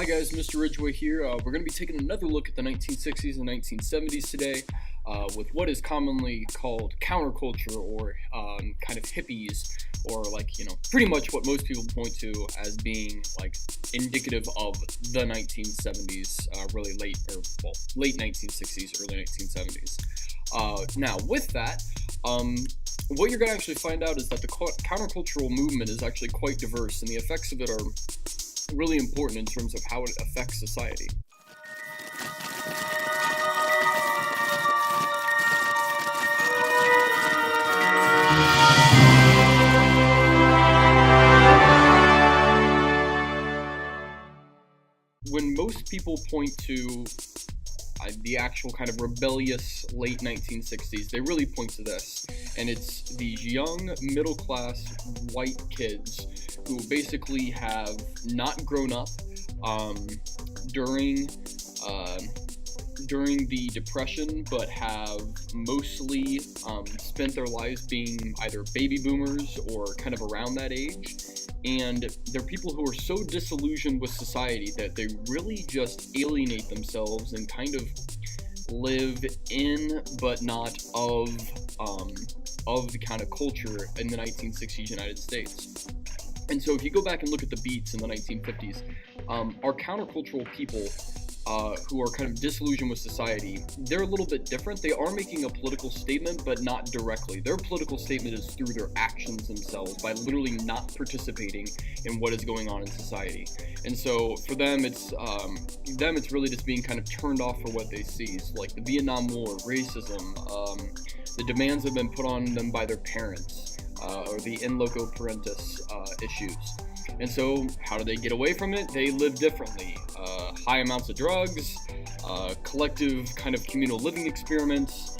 Hi guys, Mr. Ridgway here. We're going to be taking another look at the 1960s and 1970s today with what is commonly called counterculture or kind of hippies, or pretty much what most people point to as being like indicative of the 1970s, really late 1960s, early 1970s. Now with that, what you're going to actually find out is that the countercultural movement is actually quite diverse, and the effects of it are really important in terms of how it affects society. When most people point to the actual kind of rebellious late 1960s, they really point to this, and it's these young, middle-class, white kids who basically have not grown up during the Depression, but have mostly spent their lives being either baby boomers or kind of around that age. And they're people who are so disillusioned with society that they really just alienate themselves and kind of live in but not of the kind of culture in the 1960s United States. And so if you go back and look at the beats in the 1950s, our countercultural people who are kind of disillusioned with society, they're a little bit different. They are making a political statement, but not directly. Their political statement is through their actions themselves, by literally not participating in what is going on in society. And so for them, it's really just being kind of turned off for what they see. So like the Vietnam War, racism, the demands that have been put on them by their parents, or the in loco parentis issues. And so how do they get away from it? They live differently. High amounts of drugs, collective kind of communal living experiments,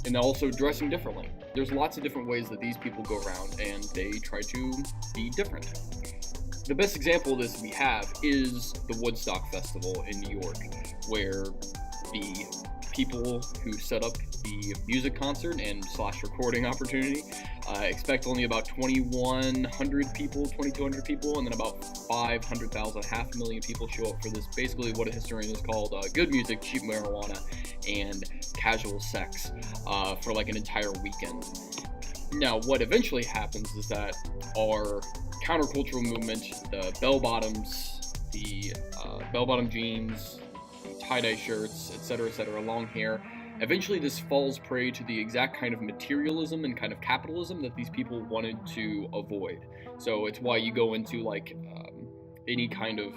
and also dressing differently. There's lots of different ways that these people go around and they try to be different. The best example of this we have is the Woodstock Festival in New York, where the people who set up the music concert and / recording opportunity expect only about 2,100 people, 2,200 people, and then about 500,000, 500,000 people show up for this, basically what a historian has called good music, cheap marijuana, and casual sex for like an entire weekend. Now, what eventually happens is that our countercultural movement, the bell-bottoms, the bell-bottom jeans, tie-dye shirts, etc., long hair, eventually this falls prey to the exact kind of materialism and kind of capitalism that these people wanted to avoid. So it's why you go into like any kind of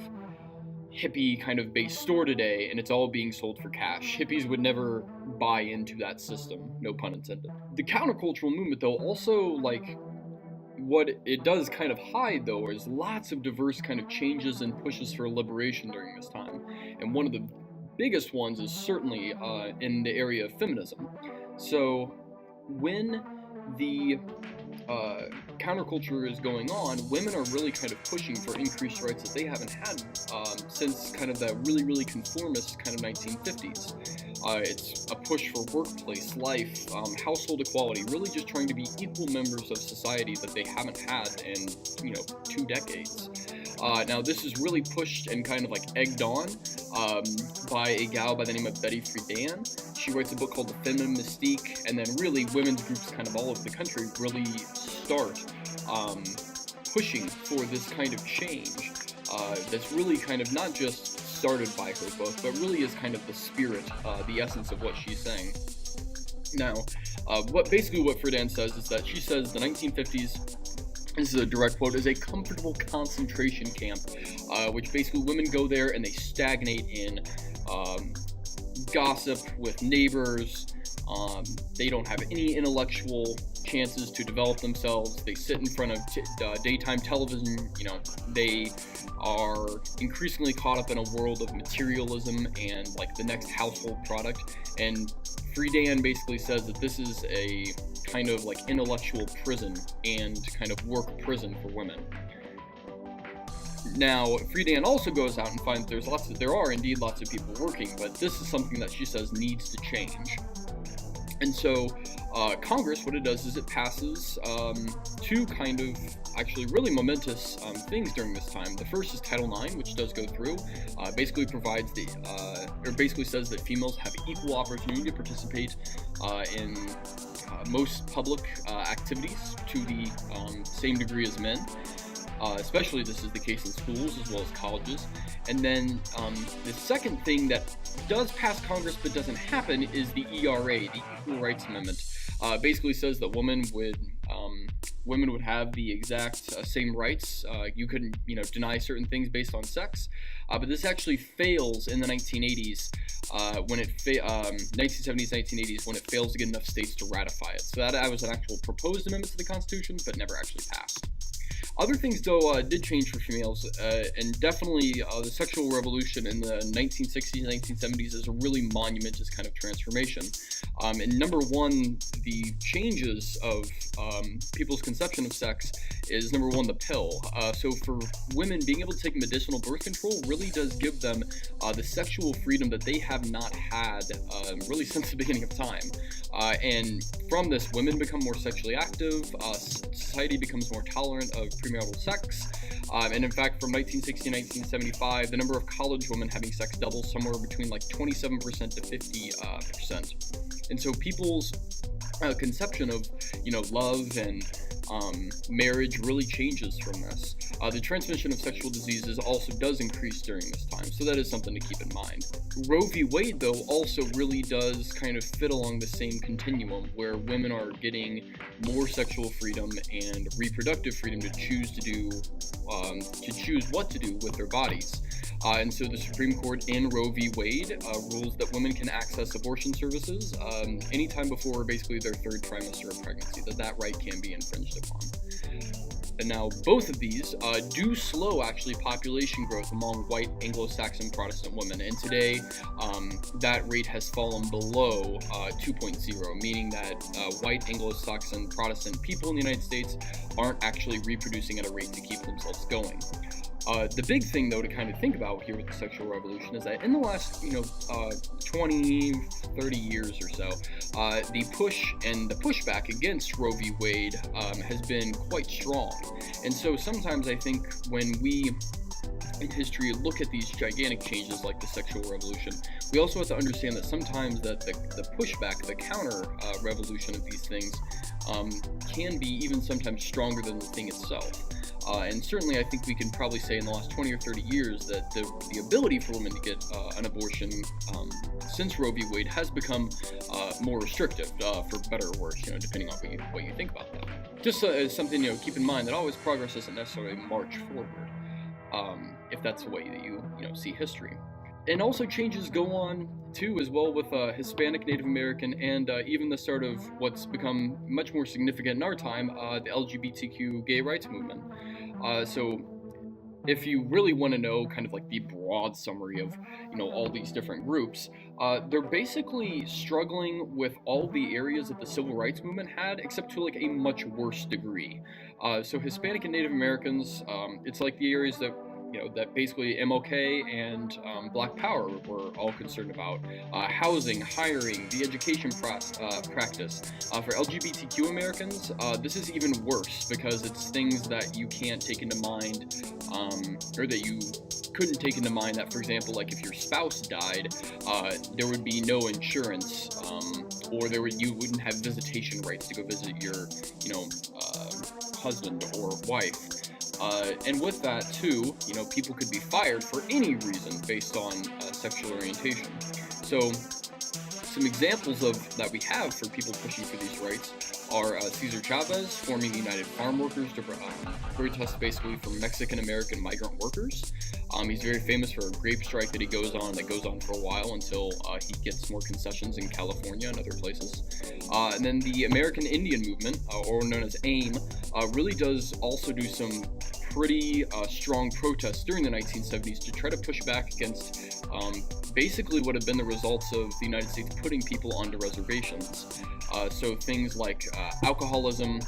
hippie kind of based store today and it's all being sold for cash. Hippies would never buy into that system, no pun intended. The countercultural movement, though, also like what it does kind of hide, though, is lots of diverse kind of changes and pushes for liberation during this time. And one of the biggest ones is certainly in the area of feminism. So when the counterculture is going on, women are really kind of pushing for increased rights that they haven't had since kind of that really conformist kind of 1950s. It's a push for workplace life, household equality, really just trying to be equal members of society that they haven't had in 2 decades. Now this is really pushed and kind of like egged on by a gal by the name of Betty Friedan. She writes a book called The Feminine Mystique, and then really women's groups kind of all over the country really start pushing for this kind of change that's really kind of not just started by her book, but really is kind of the spirit, the essence of what she's saying. Now, what Friedan says is that she says the 1950s, this is a direct quote, is a comfortable concentration camp, which basically women go there and they stagnate in gossip with neighbors. They don't have any intellectual chances to develop themselves. They sit in front of daytime television. They are increasingly caught up in a world of materialism and like the next household product. And Friedan basically says that this is a kind of like intellectual prison and kind of work prison for women. Now, Friedan also goes out and finds there are indeed lots of people working, but this is something that she says needs to change. And so Congress, what it does is it passes two kind of actually really momentous things during this time. The first is Title IX, which does go through, basically provides or basically says that females have equal opportunity to participate in most public activities to the same degree as men. Especially this is the case in schools as well as colleges. And then the second thing that does pass Congress but doesn't happen is the ERA, the Equal Rights Amendment. Basically says that women would have the exact same rights. You couldn't, deny certain things based on sex. But this actually fails in the 1980s, 1970s, 1980s, when it fails to get enough states to ratify it. So that was an actual proposed amendment to the Constitution, but never actually passed. Other things, though, did change for females, and definitely the sexual revolution in the 1960s, 1970s is a really monumentous kind of transformation. And number one, the changes of people's conception of sex is, number one, the pill. So for women, being able to take medicinal birth control really does give them the sexual freedom that they have not had really since the beginning of time. And from this, women become more sexually active, society becomes more tolerant of premarital sex, and in fact, from 1960 to 1975, the number of college women having sex doubles somewhere between like 27% to 50%. And so people's conception of, love and marriage really changes from this. The transmission of sexual diseases also does increase during this time, so that is something to keep in mind. Roe v. Wade, though, also really does kind of fit along the same continuum, where women are getting more sexual freedom and reproductive freedom to choose what to do with their bodies. And so the Supreme Court in Roe v. Wade rules that women can access abortion services anytime before basically their third trimester of pregnancy, that right can be infringed upon. And now both of these do slow actually population growth among white Anglo-Saxon Protestant women, and today that rate has fallen below 2.0, meaning that white Anglo-Saxon Protestant people in the United States aren't actually reproducing at a rate to keep themselves going. The big thing, though, to kind of think about here with the sexual revolution is that in the last, 20, 30 years or so, the push and the pushback against Roe v. Wade has been quite strong. And so sometimes I think when we in history look at these gigantic changes like the sexual revolution, we also have to understand that sometimes that the pushback, the counter revolution of these things can be even sometimes stronger than the thing itself. And certainly I think we can probably say in the last 20 or 30 years that the ability for women to get an abortion since Roe v. Wade has become more restrictive, for better or worse, depending on what you think about that. Just as something, keep in mind that always progress doesn't necessarily march forward, if that's the way that you see history. And also changes go on too as well with Hispanic, Native American, and even the start of what's become much more significant in our time, the LGBTQ gay rights movement. So if you really want to know kind of like the broad summary of all these different groups, they're basically struggling with all the areas that the civil rights movement had, except to like a much worse degree. So Hispanic and Native Americans, it's like the areas that that basically MLK and Black Power were all concerned about. Housing, hiring, the education practice. For LGBTQ Americans, this is even worse because it's things that you can't take into mind, or that you couldn't take into mind, that, for example, like if your spouse died, there would be no insurance, or you wouldn't have visitation rights to go visit your, husband or wife. And with that too, people could be fired for any reason based on sexual orientation. So some examples that we have for people pushing for these rights are Cesar Chavez forming the United Farm Workers to protest basically for Mexican-American migrant workers. He's very famous for a grape strike that goes on for a while until he gets more concessions in California and other places. And then the American Indian Movement, or known as AIM, really does also do some pretty strong protests during the 1970s to try to push back against basically what have been the results of the United States putting people onto reservations. So things like alcoholism,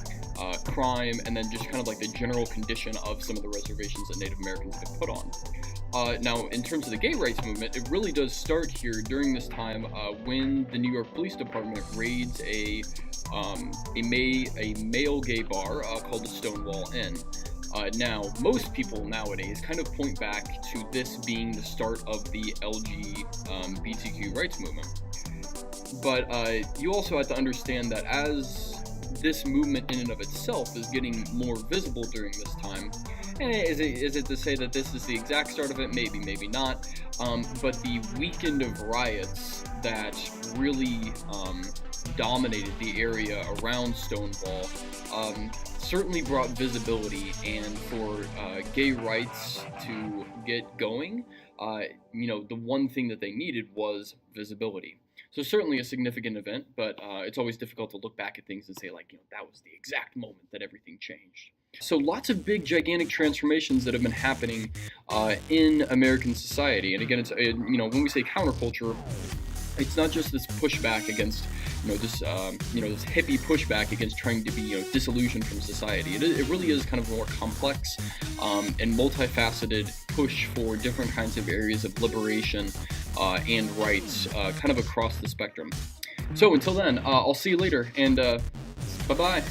crime, and then just kind of like the general condition of some of the reservations that Native Americans have been put on. Now, in terms of the gay rights movement, it really does start here during this time when the New York Police Department raids a a male gay bar called the Stonewall Inn. Now, most people nowadays kind of point back to this being the start of the LGBTQ rights movement. But you also have to understand that as this movement in and of itself is getting more visible during this time, is it to say that this is the exact start of it? Maybe, maybe not. But the weekend of riots that really dominated the area around Stonewall certainly brought visibility, and for gay rights to get going, the one thing that they needed was visibility. So certainly a significant event, but it's always difficult to look back at things and say, that was the exact moment that everything changed. So lots of big, gigantic transformations that have been happening in American society. And again, it's when we say counterculture, it's not just this pushback against this hippie pushback against trying to be disillusioned from society. It really is kind of a more complex and multifaceted push for different kinds of areas of liberation and rights, kind of across the spectrum. So until then, I'll see you later, and bye-bye.